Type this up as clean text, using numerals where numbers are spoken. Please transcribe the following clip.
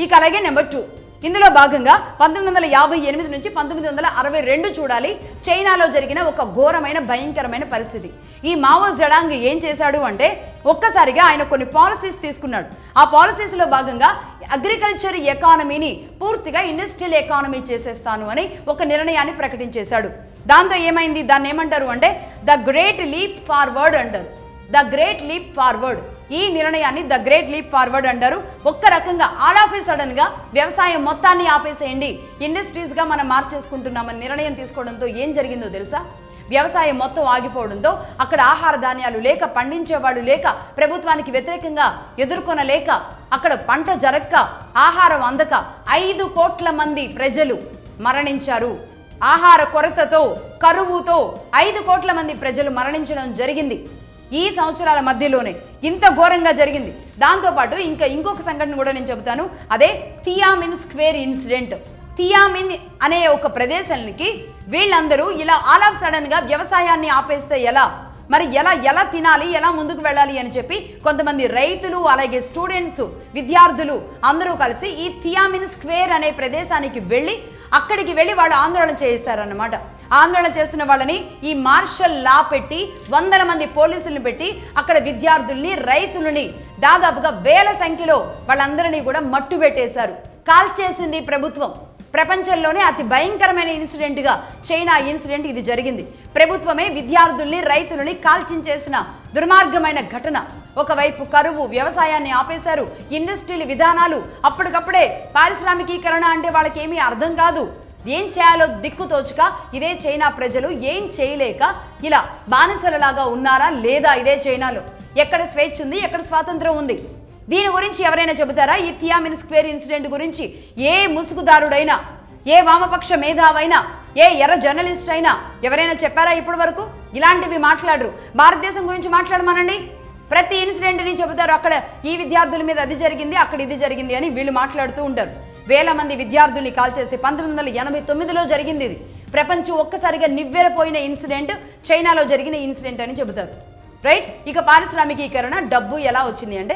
ఇక అలాగే నెంబర్ 2, ఇందులో భాగంగా 1958 నుంచి 1962 చూడాలి, చైనాలో జరిగిన ఒక ఘోరమైన భయంకరమైన పరిస్థితి. ఈ మావో జెడాంగ్ ఏం చేశాడు అంటే ఒక్కసారిగా ఆయన కొన్ని పాలసీస్ తీసుకున్నాడు. ఆ పాలసీస్లో భాగంగా అగ్రికల్చర్ ఎకానమీని పూర్తిగా ఇండస్ట్రియల్ ఎకానమీ చేసేస్తాను అని ఒక నిర్ణయాన్ని ప్రకటించేశాడు. దాంతో ఏమైంది, దాన్ని ఏమంటారు అంటే ద గ్రేట్ లీప్ ఫార్వర్డ్ అంటారు. ద గ్రేట్ లీప్ ఫార్వర్డ్, ఈ నిర్ణయాన్ని ద గ్రేట్ లీప్ ఫార్వర్డ్ అంటారు. ఒక్క రకంగా ఆల్ ఆఫ్ ఏ సడన్ గా వ్యవసాయం మొత్తాన్ని ఆపేసేయండి, ఇండస్ట్రీస్ గా మనం మార్చేసుకుంటున్నామని నిర్ణయం తీసుకోవడంతో ఏం జరిగిందో తెలుసా? వ్యవసాయం మొత్తం ఆగిపోవడంతో అక్కడ ఆహార ధాన్యాలు లేక, పండించేవాళ్ళు లేక, ప్రభుత్వానికి వ్యతిరేకంగా ఎదుర్కొనలేక, అక్కడ పంట జరక్క, ఆహారం అందక 5 కోట్ల మంది ప్రజలు మరణించారు. ఆహార కొరతతో, కరువుతో 5 కోట్ల మంది ప్రజలు మరణించడం జరిగింది ఈ సంవత్సరాల మధ్యలోనే. ఇంత ఘోరంగా జరిగింది. దాంతోపాటు ఇంకొక సంఘటన కూడా నేను చెబుతాను. అదే థియామిన్ స్క్వేర్ ఇన్సిడెంట్. థియామిన్ అనే ఒక ప్రదేశానికి వీళ్ళందరూ ఇలా ఆల్ ఆఫ్ సడన్ గా వ్యవసాయాన్ని ఆపేస్తే ఎలా, మరి ఎలా తినాలి, ఎలా ముందుకు వెళ్ళాలి అని చెప్పి కొంతమంది రైతులు, అలాగే స్టూడెంట్స్, విద్యార్థులు అందరూ కలిసి ఈ థియామిన్ స్క్వేర్ అనే ప్రదేశానికి అక్కడికి వెళ్ళి వాళ్ళు ఆందోళన చేయిస్తారన్నమాట. ఆందోళన చేస్తున్న వాళ్ళని ఈ మార్షల్ లా పెట్టి 100 మంది పోలీసులను పెట్టి అక్కడ విద్యార్థుల్ని, రైతులని దాదాపుగా 1000 సంఖ్యలో వాళ్ళందరినీ కూడా మట్టు పెట్టేశారు. కాల్చేసింది ప్రభుత్వం. ప్రపంచంలోనే అతి భయంకరమైన ఇన్సిడెంట్గా చైనా ఇన్సిడెంట్ ఇది జరిగింది. ప్రభుత్వమే విద్యార్థుల్ని, రైతులని కాల్చించేసిన దుర్మార్గమైన ఘటన. ఒకవైపు కరువు, వ్యవసాయాన్ని ఆపేశారు, ఇండస్ట్రియల్ విధానాలు అప్పటికప్పుడే, పారిశ్రామికీకరణ అంటే వాళ్ళకి ఏమీ అర్థం కాదు, ఏం చేయాలో దిక్కుతోచక ఇదే చైనా ప్రజలు ఏం చేయలేక ఇలా బానిసలలాగా ఉన్నారా లేదా ఇదే చైనాలో? ఎక్కడ స్వేచ్ఛ ఉంది, ఎక్కడ స్వాతంత్రం ఉంది? దీని గురించి ఎవరైనా చెబుతారా? ఈ థియామిన్ స్క్వేర్ ఇన్సిడెంట్ గురించి ఏ ముసుగుదారుడైనా, ఏ వామపక్ష మేధావైనా, ఏ ఎర్ర జర్నలిస్ట్ అయినా ఎవరైనా చెప్పారా ఇప్పటి వరకు? ఇలాంటివి మాట్లాడరు. భారతదేశం గురించి మాట్లాడమనండి, ప్రతి ఇన్సిడెంట్ని చెబుతారు. అక్కడ ఈ విద్యార్థుల మీద అది జరిగింది, అక్కడ ఇది జరిగింది అని వీళ్ళు మాట్లాడుతూ ఉంటారు. 1000 మంది విద్యార్థుల్ని కాల్చేస్తే 1989లో జరిగింది ఇది. ప్రపంచం ఒక్కసారిగా నివ్వెరపోయిన ఇన్సిడెంట్ చైనాలో జరిగిన ఇన్సిడెంట్ అని చెబుతారు. రైట్? ఇక పారిశ్రామికీకరణ, డబ్బు ఎలా వచ్చింది అంటే